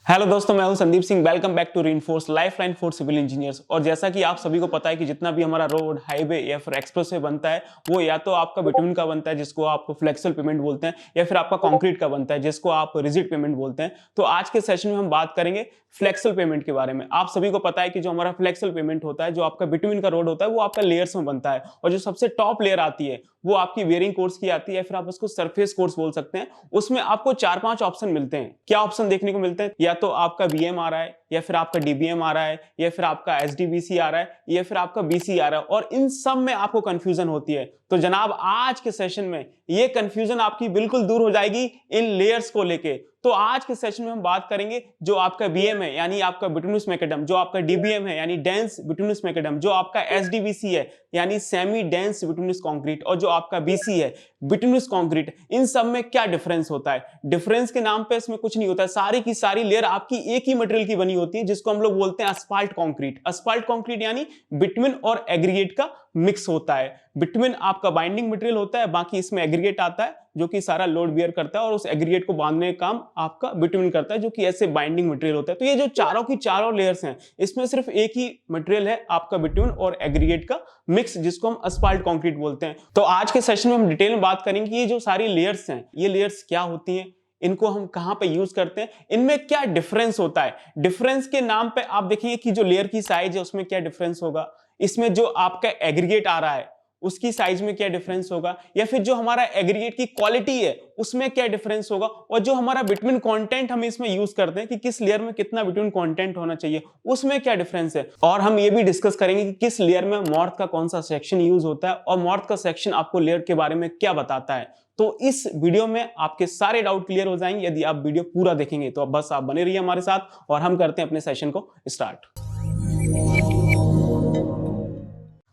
Hello दोस्तों, मैं हूं Sandeep Singh. Welcome back to reinforce lifeline for civil engineers. और जैसा कि आप सभी को पता है कि जितना भी हमारा रोड, हाईवे या फिर एक्सप्रेसवे बनता है वो या तो आपका बिटुमिन का बनता है जिसको आप फ्लेक्सिबल पेमेंट बोलते हैं, या फिर आपका कंक्रीट का बनता है जिसको आप रिजिड पेमेंट बोलते हैं। तो आज के सेशन में हम बात करेंगे फ्लेक्सिबल पेमेंट के बारे में। आप सभी को पता है कि जो हमारा फ्लेक्सिबल पेमेंट होता है, जो आपका बिटुमिन का रोड होता है, वो आपका लेयर्स में बनता है। और जो सबसे टॉप लेयर आती है वो आपकी वेयरिंग कोर्स की आती है, फिर आप उसको सरफेस कोर्स बोल सकते हैं। उसमें आपको 4-5 ऑप्शन मिलते हैं। क्या ऑप्शन देखने को मिलते हैं? या तो आपका बीएम आ रहा है, या फिर आपका डीबीएम आ रहा है, या फिर आपका एसडीबीसी आ रहा है, या फिर आपका बीसी आ रहा है। और इन सब में आपको कंफ्यूजन होती है। तो जनाब, आज के सेशन में ये कंफ्यूजन आपकी बिल्कुल दूर हो जाएगी इन लेयर्स को लेके। तो आज के सेशन में हम बात करेंगे जो आपका बीएम है यानी आपका बिटुमिनस मैकेडम, जो आपका डीबीएम है यानी डेंस बिटुमिनस मैकेडम, जो आपका एसडीबीसी है यानी सेमी डेंस बिटुमिनस कंक्रीट, और जो आपका बीसी है बिटुमिनस कंक्रीट। इन सब में क्या डिफरेंस होता है? डिफरेंस के नाम पे इसमें कुछ नहीं होता है। सारी की सारी लेयर आपकी एक ही मटेरियल की बनी होती है जिसको हम लोग बोलते हैं अस्फाल्ट कंक्रीट। अस्फाल्ट कंक्रीट यानी बिटुमिन और एग्रीगेट का मिक्स होता है। बिटुमिन आपका बाइंडिंग मटेरियल होता है, बाकी इसमें एग्रीगेट आता है जो कि सारा लोड बियर करता है, और उस एग्रीगेट को बांधने का काम आपका बिटुमिन करता है जो कि ऐसे बाइंडिंग मटेरियल होता है। तो ये जो चारों की चारों लेयर्स हैं, इसमें सिर्फ एक ही मटेरियल है आपका बिटुमिन और एग्रीगेट का मिक्स, जिसको हम अस्फाल्ट कंक्रीट बोलते हैं। तो आज के सेशन में हम डिटेल में बात करेंगे कि ये जो सारी लेयर्स हैं, ये लेयर्स क्या होती हैं, इनको हम कहां पे यूज करते हैं, इनमें क्या डिफरेंस होता है। डिफरेंस के नाम पे आप देखिए कि जो लेयर की साइज है उसमें क्या डिफरेंस होगा, इसमें जो आपका एग्रीगेट आ रहा है उसकी साइज में क्या डिफरेंस होगा, या फिर जो हमारा एग्रीगेट की क्वालिटी है उसमें क्या डिफरेंस होगा, और जो हमारा बिटुमिन कंटेंट हम इसमें यूज करते हैं कि किस लेयर में कितना बिटुमिन कंटेंट होना चाहिए, उसमें क्या डिफरेंस है। और हम ये भी डिस्कस करेंगे कि किस लेयर में मॉर्थ का कौन सा सेक्शन यूज होता है, और मॉर्थ का सेक्शन आपको लेयर के बारे में क्या बताता है। तो इस वीडियो में आपके सारे डाउट क्लियर हो जाएंगे यदि आप वीडियो पूरा देखेंगे। तो बस आप बने रहिए हमारे साथ और हम करते हैं अपने सेशन को स्टार्ट।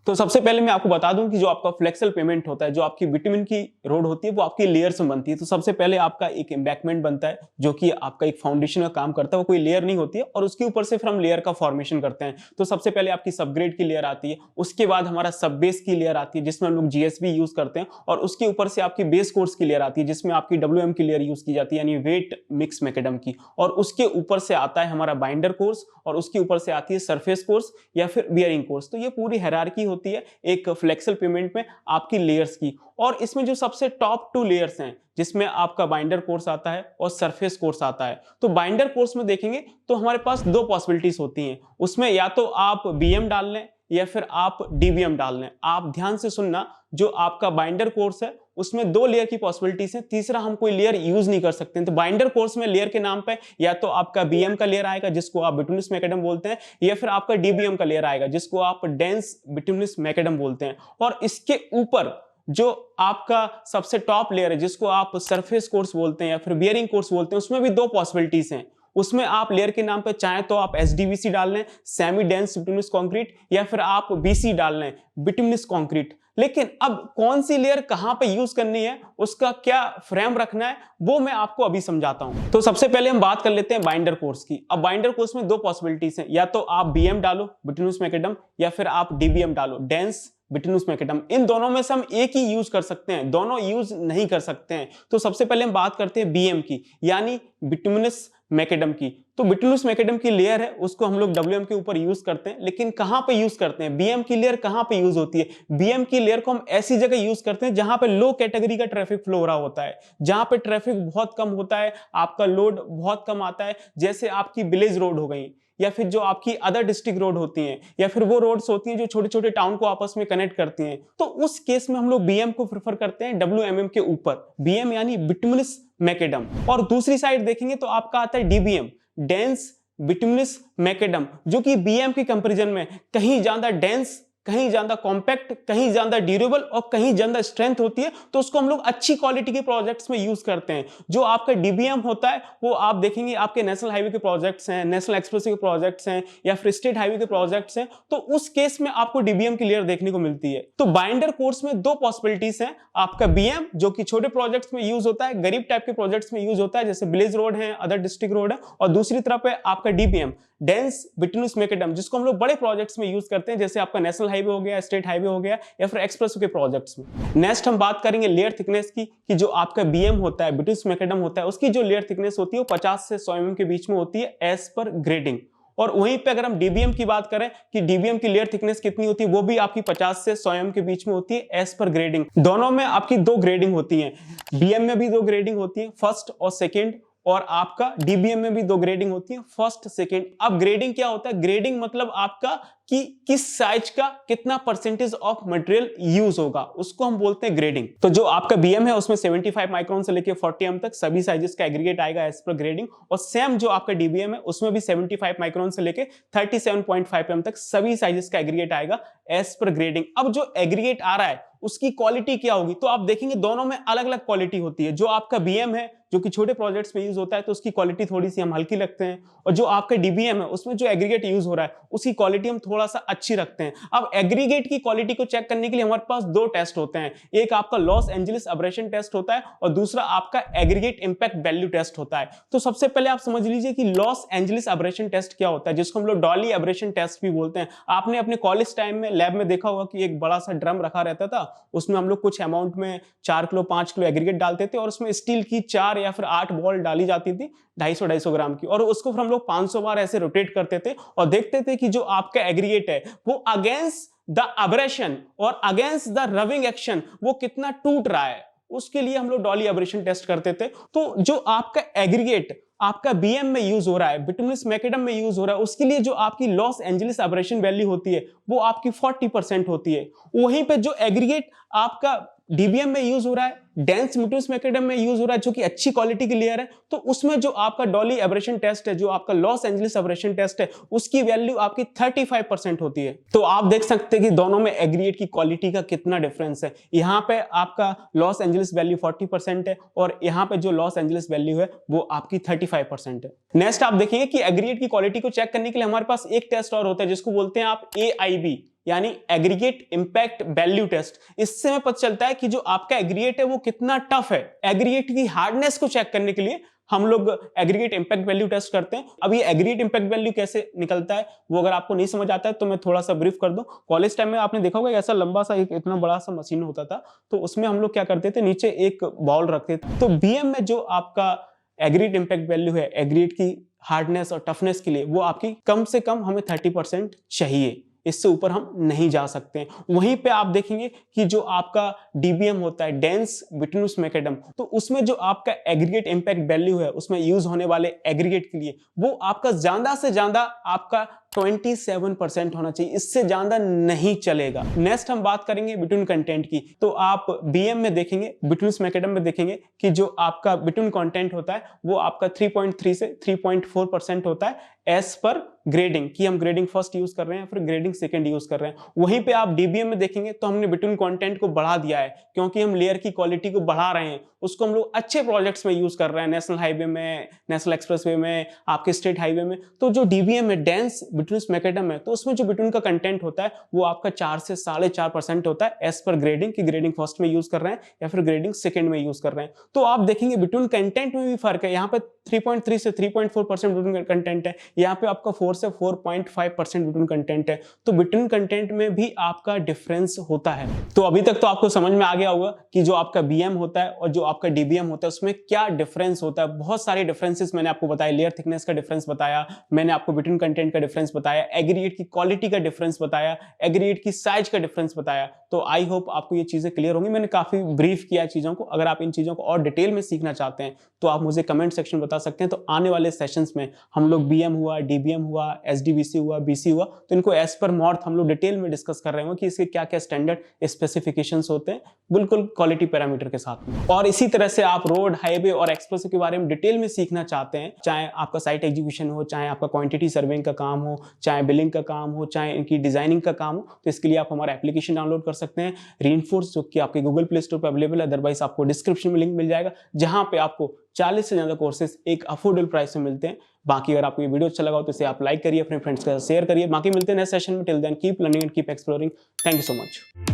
तो सबसे पहले मैं आपको बता दूं कि जो आपका फ्लेक्सिबल पेमेंट होता है, जो आपकी बिटुमिन की रोड होती है, वो आपकी लेयर्स में बनती है। तो सबसे पहले आपका एक एम्बैकमेंट बनता है जो कि आपका एक फाउंडेशन का काम करता है, वो कोई लेयर नहीं होती है, और उसके ऊपर से फिर हम लेयर का फॉर्मेशन करते हैं। तो सबसे पहले आपकी सबग्रेड की लेयर आती है, उसके बाद हमारा सब बेस की लेयर आती है जिसमें हम लोग जीएसबी यूज करते हैं, और उसके ऊपर से आपकी बेस कोर्स की लेयर आती है जिसमें आपकी डब्ल्यूएम की लेयर यूज की जाती है यानी वेट मिक्स मैकेडम की, और उसके ऊपर से आता है हमारा बाइंडर कोर्स, और उसके ऊपर से आती है सरफेस कोर्स या फिर बियरिंग कोर्स। तो ये पूरी हायरार्की होती है एक फ्लेक्सिबल पेमेंट में आपकी लेयर्स की। और इसमें जो सबसे टॉप 2 लेयर्स हैं जिसमें आपका बाइंडर कोर्स आता है और सरफेस कोर्स आता है। तो बाइंडर कोर्स में देखेंगे तो हमारे पास 2 पॉसिबिलिटीज होती हैं। उसमें या तो आप बीएम डाल लें या फिर आप डीबीएम डाल लें। आप ध्यान से सुनना, जो आपका बाइंडर कोर्स है उसमें 2 लेयर की पॉसिबिलिटीज हैं, तीसरा हम कोई लेयर यूज नहीं कर सकते हैं। तो बाइंडर कोर्स में लेयर के नाम पे या तो आपका बीएम का लेयर आएगा जिसको आप बिटुमिनस मैकेडम बोलते हैं, या फिर आपका डीबीएम का लेयर आएगा जिसको आप डेंस बिटुमिनस मैकेडम बोलते हैं। और इसके ऊपर जो आपका सबसे टॉप लेयर है जिसको आप सरफेस कोर्स बोलते हैं या फिर बियरिंग कोर्स बोलते हैं, उसमें भी 2 पॉसिबिलिटीज हैं। उसमें आप लेयर के नाम पे चाहे तो आप एसडीबीसी डाल लें, सेमी डेंस बिटुमिनस कंक्रीट, या फिर आप बीसी डाल लें, बिटुमिनस कंक्रीट। लेकिन अब कौन सी लेयर कहां पे यूज करनी है, उसका क्या फ्रेम रखना है, वो मैं आपको अभी समझाता हूं। तो सबसे पहले हम बात कर लेते हैं बाइंडर कोर्स की। अब बाइंडर कोर्स में 2 पॉसिबिलिटीज हैं, या तो आप बीएम डालो बिटुमिनस मैकेडम, या फिर आप डीबीएम डालो डेंस बिटुमिनस मैकेडम। इन दोनों में से हम एक ही यूज कर सकते हैं, दोनों यूज नहीं कर सकते हैं। तो सबसे पहले हम बात करते हैं बीएम की यानी बिटुमिनस मैकेडम की। तो बिटुमिनस मैकेडम की लेयर है उसको हम लोग डब्ल्यूएम के ऊपर यूज करते हैं, लेकिन कहां पे यूज करते हैं? बीएम की लेयर कहां पे यूज होती है? बीएम की लेयर को हम ऐसी जगह यूज करते हैं जहां पे लो कैटेगरी का ट्रैफिक फ्लो हो रहा होता है, जहां पे ट्रैफिक बहुत कम होता है, आपका लोड बहुत कम आता है, जैसे आपकी विलेज रोड हो गई, या फिर जो आपकी अदर डिस्ट्रिक्ट रोड होती हैं, या फिर वो रोड्स होती हैं जो छोटे छोटे टाउन को आपस में कनेक्ट करती हैं। तो उस केस में हम लोग बीएम को प्रेफर करते हैं डब्ल्यूएमएम के ऊपर, बीएम यानी बिटुमिनस मैकेडम। और दूसरी साइड देखेंगे तो आपका आता है डीबीएम डेंस बिटुमिनस मैकेडम, जो कि बीएम के कंपैरिजन में कहीं ज्यादा डेंस, कहीं ज्यादा कॉम्पैक्ट, कहीं ज्यादा ड्यूरेबल और कहीं ज्यादा स्ट्रेंथ होती है। तो उसको हम लोग अच्छी क्वालिटी के प्रोजेक्ट्स में यूज करते हैं। जो आपका डीबीएम होता है वो आप देखेंगे आपके नेशनल हाईवे के प्रोजेक्ट्स हैं, नेशनल एक्सप्रेस के प्रोजेक्ट्स हैं, या फिर स्टेट हाईवे के प्रोजेक्ट्स हैं, तो उस केस में आपको डीबीएम की लेयर देखने को मिलती है। तो बाइंडर कोर्स में 2 पॉसिबिलिटीज हैं, आपका बीएम जो कि छोटे प्रोजेक्ट्स में यूज होता है, गरीब टाइप के प्रोजेक्ट्स में यूज होता है जैसे विलेज रोड है, अदर डिस्ट्रिक्ट रोड है, और दूसरी तरफ है आपका डीबीएम डेंस बिटुमिनस मैकेडम जिसको हम लोग बड़े प्रोजेक्ट्स में यूज करते हैं जैसे आपका नेशनल हाईवे हो गया, स्टेट हाईवे हो गया, या फिर एक्सप्रेस के प्रोजेक्ट्स में। नेक्स्ट हम बात करेंगे लेयर थिकनेस की, कि जो आपका बीएम होता है, बिटुमिनस मैकेडम होता है, उसकी जो लेयर थिकनेस होती है वो 50 से 100 mm के बीच में होती है एज पर ग्रेडिंग। और वहीं पे अगर हम डीबीएम की बात करें कि डीबीएम की लेयर थिकनेस कितनी होती है, वो भी आपकी 50 से 100 mm के बीच में होती है एज पर ग्रेडिंग। दोनों में आपकी 2 ग्रेडिंग होती है, बीएम में भी 2 ग्रेडिंग होती है, फर्स्ट और सेकेंड, और आपका डीबीएम में भी 2 ग्रेडिंग होती है, फर्स्ट सेकेंड। अब ग्रेडिंग क्या होता है? ग्रेडिंग मतलब आपका कि किस साइज का कितना परसेंटेज ऑफ मटेरियल यूज होगा, उसको हम बोलते हैं ग्रेडिंग। तो जो आपका बीएम है उसमें 75 माइक्रोन से लेकर 40 mm तक सभी साइजेस का एग्रीगेट आएगा एज पर ग्रेडिंग, और सेम जो आपका डीबीएम है उसमें भी 75 माइक्रोन से लेकर 37.5 mm तक सभी साइजेस का एग्रीगेट आएगा एज पर ग्रेडिंग। अब जो एग्रीगेट आ रहा है उसकी क्वालिटी क्या होगी? तो आप देखेंगे दोनों में अलग अलग क्वालिटी होती है। जो आपका बीएम है जो कि छोटे प्रोजेक्ट्स में यूज होता है तो उसकी क्वालिटी थोड़ी सी हम हल्की रखते हैं, और जो आपका डीबीएम है उसमें जो एग्रीगेट यूज हो रहा है उसकी क्वालिटी हम थोड़ा सा अच्छी रखते हैं। अब एग्रीगेट की क्वालिटी को चेक करने के लिए हमारे पास 2 टेस्ट होते हैं, एक आपका लॉस एंजलिस अब्रेशन टेस्ट होता है और दूसरा आपका एग्रीगेट इंपैक्ट वैल्यू टेस्ट होता है। तो सबसे पहले आप समझ लीजिए कि लॉस एंजलिस अब्रेशन टेस्ट क्या होता है, जिसको हम लोग डॉली अब्रेशन टेस्ट भी बोलते हैं। आपने अपने कॉलेज टाइम में लैब में देखा होगा कि एक बड़ा सा ड्रम रखा रहता था, उसमें हम लोग कुछ अमाउंट में 4 किलो 5 किलो एग्रीगेट डालते थे, और उसमें स्टील की 4 या फिर 8 बॉल डाली जाती थी 250-250 ग्राम की, और उसको फिर हम लोग 500 बार ऐसे रोटेट करते थे और देखते थे कि जो आपका एग्रीगेट है वो अगेंस्ट द अब्रेशन और अगेंस्ट द रबिंग एक्शन वो कितना टूट रहा है, उसके लिए हम लोग डॉली अब्रेशन टेस्ट करते थे। तो जो आपका एग्रीगेट आपका बीएम में यूज हो रहा है, बिटुमिनस मैकेडम में यूज हो रहा है, उसके लिए जो आपकी लॉस एंजलिस अब्रेशन वैल्यू होती है वो आपकी 40% होती है। वहीं पे जो एग्रीगेट आपका डीबीएम में यूज हो रहा है, डेंस बिटुमिनस मैकेडम में यूज हो रहा है, जो कि अच्छी क्वालिटी की लेयर है, तो उसमें जो आपका डॉली अब्रेशन टेस्ट है, जो आपका लॉस एंजलिस अब्रेशन टेस्ट है, उसकी वैल्यू आपकी 35% होती है। तो आप देख सकते हैं कि दोनों में एग्रीगेट की क्वालिटी का कितना डिफरेंस है। यहाँ पे आपका लॉस एंजलिस वैल्यू 40% है और यहाँ पे जो लॉस एंजलिस वैल्यू है वो आपकी 35% है। नेक्स्ट आप देखिए कि एग्रीगेट की क्वालिटी को चेक करने के लिए हमारे पास एक टेस्ट और होता है जिसको बोलते हैं आप AIB, यानी एग्रीगेट इंपैक्ट वैल्यू टेस्ट। इससे हमें पता चलता है कि जो आपका एग्रीगेट है वो कितना टफ है। एग्रीगेट की हार्डनेस को चेक करने के लिए हम लोग एग्रीगेट इंपैक्ट वैल्यू टेस्ट करते हैं। अब ये एग्रीगेट इंपैक्ट वैल्यू कैसे निकलता है वो अगर आपको नहीं समझ आता है तो मैं थोड़ा सा ब्रीफ कर दूं। कॉलेज टाइम में आपने देखा होगा ऐसा लंबा सा एक इतना बड़ा सा मशीन होता था, तो उसमें हम लोग क्या करते थे, नीचे एक बॉल रखते थे। तो बीएम में जो आपका एग्रीगेट इंपैक्ट वैल्यू है एग्रीगेट की हार्डनेस और टफनेस के लिए वो आपकी कम से कम हमें 30% चाहिए, इससे ऊपर हम नहीं जा सकते हैं। वहीं पे आप देखेंगे कि जो आपका डीबीएम होता है, डेंस बिटुमिनस मैकेडम, तो उसमें जो आपका एग्रीगेट इंपैक्ट वैल्यू है उसमें यूज होने वाले एग्रीगेट के लिए वो आपका ज्यादा से ज्यादा आपका 27% होना चाहिए, इससे ज्यादा नहीं चलेगा। नेक्स्ट हम बात करेंगे बिटुमिन कंटेंट की। तो आप बीएम में देखेंगे, बिटुमिनस मैकेडम में देखेंगे कि जो आपका बिटुमिन कंटेंट होता है वो आपका 3.3 से 3.4% होता है एज पर ग्रेडिंग, कि हम ग्रेडिंग फर्स्ट यूज कर रहे हैं फिर ग्रेडिंग सेकंड यूज कर रहे हैं। वहीं पे आप डीबीएम में देखेंगे तो हमने बिटुमिन कंटेंट को बढ़ा दिया है क्योंकि हम लेयर की क्वालिटी को बढ़ा रहे हैं, उसको हम लोग अच्छे प्रोजेक्ट्स में यूज कर रहे हैं, नेशनल हाईवे में, नेशनल एक्सप्रेसवे में, आपके स्टेट हाईवे में। तो जो डीबीएम है, डेंस बिटुमिनस मैकेडम है, तो उसमें जो बिटुमिन का कंटेंट होता है वो आपका 4 से 4.5% होता है एज पर ग्रेडिंग, की ग्रेडिंग फर्स्ट में यूज कर रहे हैं या फिर ग्रेडिंग सेकंड में यूज कर रहे हैं। तो आप देखेंगे बिटुमिन कंटेंट में भी फर्क है। यहाँ पे 3.3 से 3.4% बिटुमिन कंटेंट है, यहाँ पे आपका 4 से 4.5% बिटुमिन कंटेंट है। तो बिटुमिन कंटेंट में भी आपका डिफरेंस होता है। तो अभी तक तो आपको समझ में आ गया होगा कि जो आपका बीएम होता है और जो आपका डीबीएम होता है उसमें क्या डिफरेंस होता है। बहुत सारे डिफरेंसेस मैंने आपको बताया, लेयर थिकनेस का डिफरेंस बताया, मैंने आपको बिटुमिन कंटेंट का डिफरेंस बताया, एग्रीगेट की क्वालिटी का डिफरेंस बताया, एग्रीगेट की साइज का डिफरेंस बताया। तो आई होप आपको ये चीजें क्लियर होंगी। मैंने काफी ब्रीफ किया चीजों को। अगर आप इन चीजों को और डिटेल में सीखना चाहते हैं तो आप मुझे कमेंट सेक्शन में बता सकते हैं। तो आने वाले सेशंस में हम लोग बीएम हुआ, डीबीएम हुआ, एसडीबीसी हुआ, बीसी हुआ, तो इनको एज पर मॉर्थ हम लोग डिटेल में डिस्कस कर रहे होंगे कि इसके क्या क्या स्टैंडर्ड स्पेसिफिकेशंस होते हैं, बिल्कुल क्वालिटी पैरामीटर के साथ में। और इसी तरह से आप रोड, हाईवे और एक्सप्रेस के बारे में डिटेल में सीखना चाहते हैं, चाहे आपका साइट एग्जीक्यूशन हो, चाहे आपका क्वांटिटी सर्वेइंग का काम हो, चाहे बिलिंग का काम हो, चाहे इनकी डिजाइनिंग का काम हो, तो इसके लिए आप हमारा एप्लीकेशन डाउनलोड कर सकते हैं रीइंफोर्स, जो कि आपके गूगल प्ले स्टोर पर अवेलेबल है। अदरवाइज आपको डिस्क्रिप्शन में लिंक मिल जाएगा जहां पे आपको 40 से ज्यादा कोर्सेज एक अफोर्डेबल प्राइस में मिलते हैं। बाकी अगर आपको ये वीडियो अच्छा लगा हो तो इसे आप लाइक करिए, अपने फ्रेंड्स के साथ शेयर करिए। बाकी मिलते हैं नेक्स्ट सेशन में। Till then keep learning and keep exploring. Thank you so much.